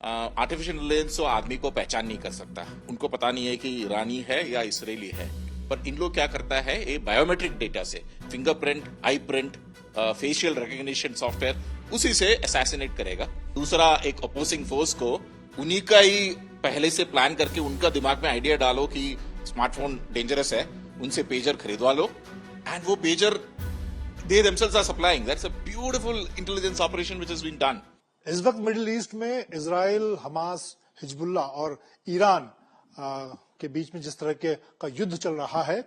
Artificial intelligence तो आदमी को पहचान नहीं कर सकता। उनको पता नहीं है कि ईरानी है या इसराइली है। पर इन लोग क्या करता है, ये बायोमेट्रिक डेटा से फिंगरप्रिंट, आई प्रिंट, फेशियल रिकग्निशन सॉफ्टवेयर, उसी से असैसिनेट करेगा। दूसरा, एक अपोजिंग फोर्स को उन्हीं का ही पहले से प्लान करके उनका दिमाग में आइडिया डालो कि स्मार्टफोन डेंजरस है, उनसे पेजर खरीदवा लो, एंड वो pager they themselves are supplying. That's a beautiful intelligence operation which has been done. इस वक्त मिडिल ईस्ट में इजराइल, हमास, हिजबुल्ला और ईरान के बीच में जिस तरह के का युद्ध चल रहा है,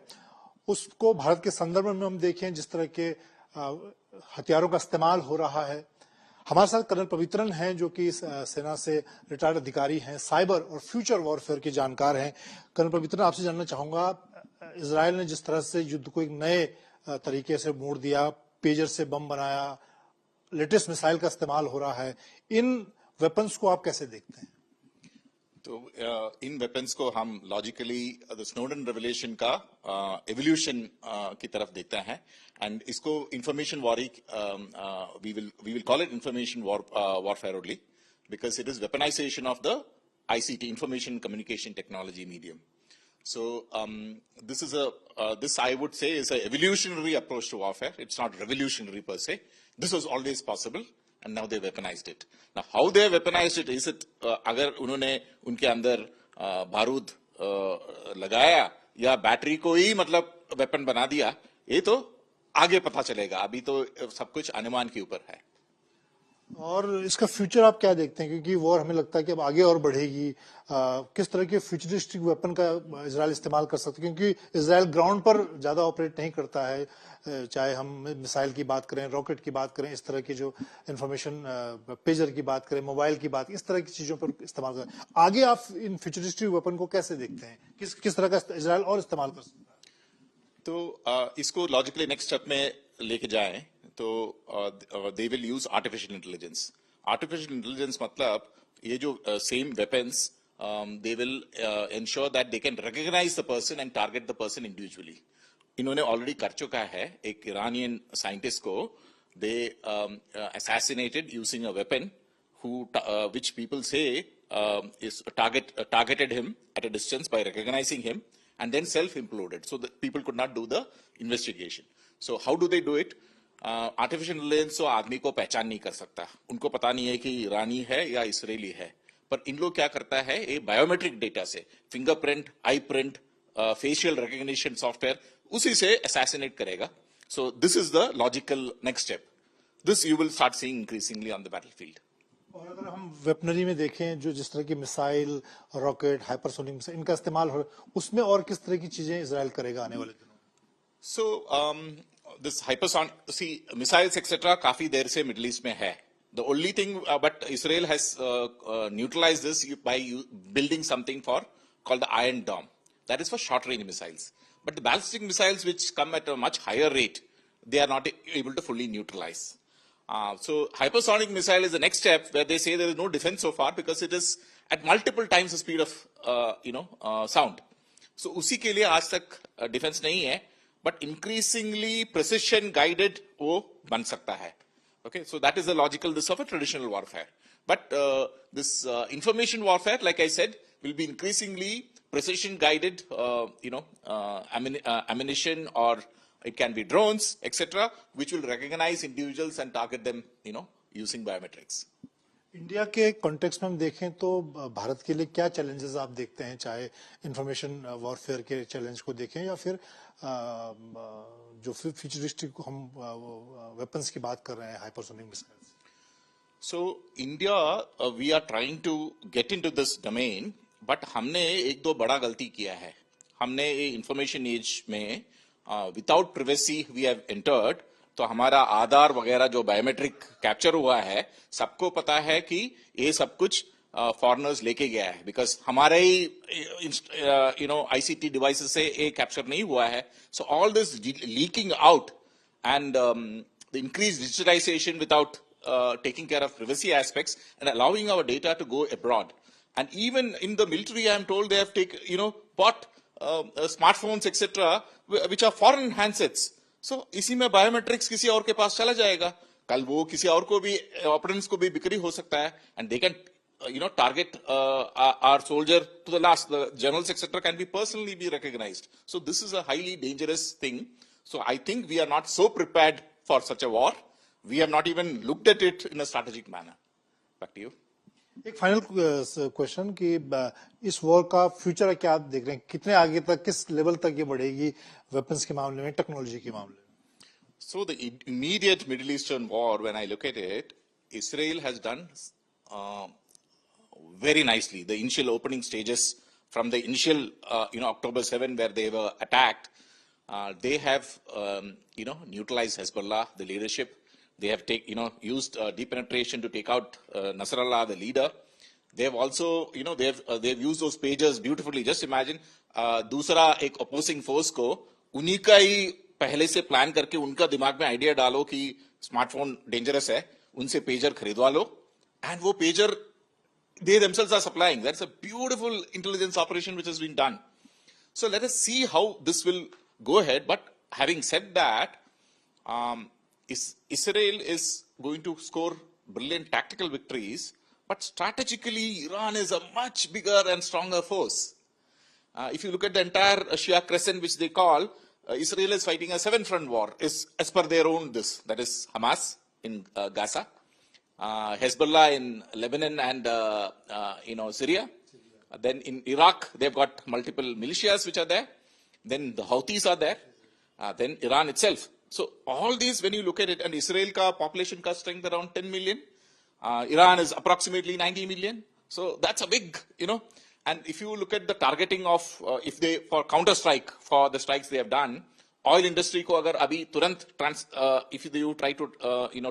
उसको भारत के संदर्भ में हम देखें, जिस तरह के हथियारों का इस्तेमाल हो रहा है। हमारे साथ कर्नल पवित्रन हैं, जो कि सेना से रिटायर्ड अधिकारी हैं, साइबर और फ्यूचर वॉरफेयर के जानकार हैं। कर्नल पवित्रन, आपसे जानना चाहूंगा, इजराइल ने जिस तरह से युद्ध को एक नए तरीके से मोड़ दिया, पेजर से बम बनाया, लेटेस्ट मिसाइल का इस्तेमाल हो रहा है, इन वेपन्स को आप कैसे देखते हैं? तो इन वेपन्स को हम लॉजिकली द स्नोडन रेवलेशन का एवोल्यूशन की तरफ देखते हैं, एंड इसको information war we will call it information warfare only, because it is weaponisation of the ICT, information communication technology medium. So this is this I would say is an evolutionary approach to warfare. It's not revolutionary per se. This was always possible, and now they weaponized it. Now how they weaponized it, is it अगर उन्होंने उनके अंदर बारूद लगाया या battery को ही मतलब weapon बना दिया, ये तो आगे पता चलेगा। अभी तो सब कुछ अनुमान के ऊपर है। और इसका फ्यूचर आप क्या देखते हैं? क्योंकि वॉर हमें लगता है कि अब आगे और बढ़ेगी। किस तरह के फ्यूचरिस्टिक वेपन का इजराइल इस्तेमाल कर सकते हैं? क्योंकि इजराइल ग्राउंड पर ज्यादा ऑपरेट नहीं करता है, चाहे हम मिसाइल की बात करें, रॉकेट की बात करें, इस तरह की जो इंफॉर्मेशन पेजर की बात करें, मोबाइल की बात, इस तरह की चीजों पर इस्तेमाल करें। आगे आप इन फ्यूचरिस्टिक वेपन को कैसे देखते हैं? किस तरह का इजराइल और इस्तेमाल कर सकता है? तो इसको लॉजिकली नेक्स्ट स्टेप में लेके जाएं तो they will use artificial intelligence. Artificial intelligence मतलब ये जो same weapons they will ensure that they can recognize the person and target the person individually. इन्होंने ऑलरेडी कर चुका है। एक ईरानियन साइंटिस्ट को they assassinated using a weapon which people say is targeted him at a distance by recognizing him and then self-imploded, so that people could not do the investigation. So how do they do it? Artificial intelligence तो आदमी को पहचान नहीं कर सकता। उनको पता नहीं है कि ईरानी है या इसराइली है। पर इन लोग क्या करता है, ये बायोमेट्रिक डेटा से फिंगरप्रिंट, आई प्रिंट, फेशियल रिकग्निशन सॉफ्टवेयर, उसी से असैसिनेट करेगा। So this is the logical next step. This you will start seeing increasingly on the battlefield. और अगर हम वेपनरी में देखें, जो जिस तरह की मिसाइल, रॉकेट, हाइपरसोनिक मिसाइल, इनका इस्तेमाल हो, उसमें और किस तरह की चीजें इजराइल करेगा आने वाले दिनों में? So this hypersonic, see, missiles etc. काफी देर से मिडिल ईस्ट में है। The only thing, but Israel has neutralized this by building something called the Iron Dome. That is for short-range missiles. But the ballistic missiles, which come at a much higher rate, they are not able to fully neutralize. So hypersonic missile is the next step, where they say there is no defense so far because it is at multiple times the speed of sound. So उसी के लिए आज तक defence नहीं है, but increasingly precision guided वो बन सकता है। Okay, so that is the logical this of a traditional warfare. But this information warfare, like I said, will be increasingly precision guided ammunition, or it can be drones etc., which will recognize individuals and target them using biometrics. India के context में हम देखें तो भारत के लिए क्या challenges आप देखते हैं, चाहे इंफॉर्मेशन वॉरफेयर के चैलेंज को देखें या फिर जो फ्यूचरिस्टिक हम वेपन्स की बात कर रहे हैं, hypersonic missiles? So India, we are trying to get into this domain, but हमने एक दो बड़ा गलती किया है। हमने ये इंफॉर्मेशन एज में without privacy we have entered, तो हमारा आधार वगैरह जो बायोमेट्रिक कैप्चर हुआ है, सबको पता है कि ये सब कुछ फॉरेनर्स लेके गया है, बिकॉज हमारे ही ICT डिवाइसेस से ये कैप्चर नहीं हुआ है। So all this leaking out and the increase digitalisation without taking care of privacy aspects and allowing our data to go abroad. And even in the military, I am told they have bought smartphones etc., which are foreign handsets. So इसी में biometrics किसी और के पास चला जाएगा, कल वो किसी और को भी, ऑपरेंट्स को भी बिक्री हो सकता है, and they can target our soldier to the last. The generals, etc., can be personally be recognized. So this is a highly dangerous thing. So I think we are not so prepared for such a war. We have not even looked at it in a strategic manner. Back to you. एक final question कि इस war का future क्या आप देख रहे हैं, कितने आगे तक, किस लेवल तक ये बढ़ेगी वेपन्स के मामले में, टेक्नोलॉजी के मामले में? So the immediate Middle Eastern war, when I look at it, Israel has done very nicely. The initial opening stages from the initial, October 7, where they were attacked, they have, neutralized Hezbollah, the leadership. They have used deep penetration to take out Nasrallah, the leader. They have also, they've used those pages beautifully. Just imagine, दूसरा एक opposing force को उन्हीं का ही पहले से plan करके उनका दिमाग में आइडिया डालो कि स्मार्टफोन डेंजरस है, उनसे पेजर खरीदवा लो, and वो pager they themselves are supplying. That's a beautiful intelligence operation which has been done. So let us see how this will go ahead. But having said that, Israel is going to score brilliant tactical victories, but strategically, Iran is a much bigger and stronger force. If you look at the entire Shia Crescent, which they call, Israel is fighting a seven-front war, as per their own this. That is Hamas in Gaza, Hezbollah in Lebanon and Syria. Then in Iraq, they've got multiple militias which are there. Then the Houthis are there. Then Iran itself. So all these, when you look at it, and Israel ka population ka strength around 10 million, Iran is approximately 90 million. So that's a big, and if you look at the targeting of, for counter strike, for the strikes they have done, oil industry ko agar abhi turant if you try to,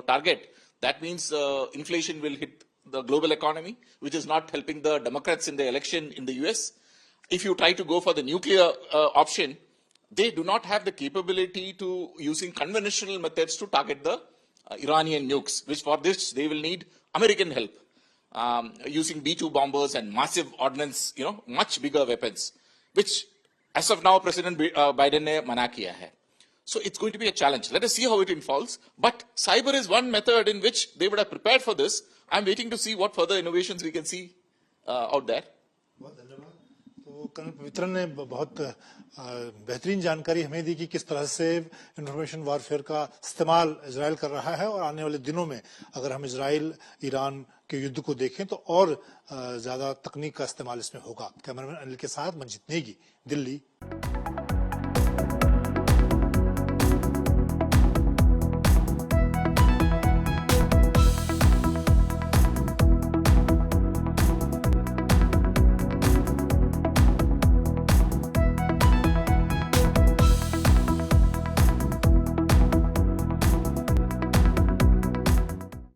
target, that means inflation will hit the global economy, which is not helping the Democrats in the election in the US. If you try to go for the nuclear option, they do not have the capability to using conventional methods to target the Iranian nukes, which for this they will need American help, using B-2 bombers and massive ordnance, much bigger weapons, which as of now President Biden ne mana kiya hai. So it's going to be a challenge. Let us see how it unfolds. But cyber is one method in which they would have prepared for this. I'm waiting to see what further innovations we can see out there. बहुत धन्यवाद। तो colonel Pavithran ने बहुत बेहतरीन जानकारी हमें दी कि किस तरह से इंफॉर्मेशन वॉरफेयर का इस्तेमाल इजराइल कर रहा है, और आने वाले दिनों में अगर हम इजराइल ईरान के युद्ध को देखें तो और ज्यादा तकनीक का इस्तेमाल इसमें होगा। कैमरामैन अनिल के साथ मंजित नेगी, दिल्ली।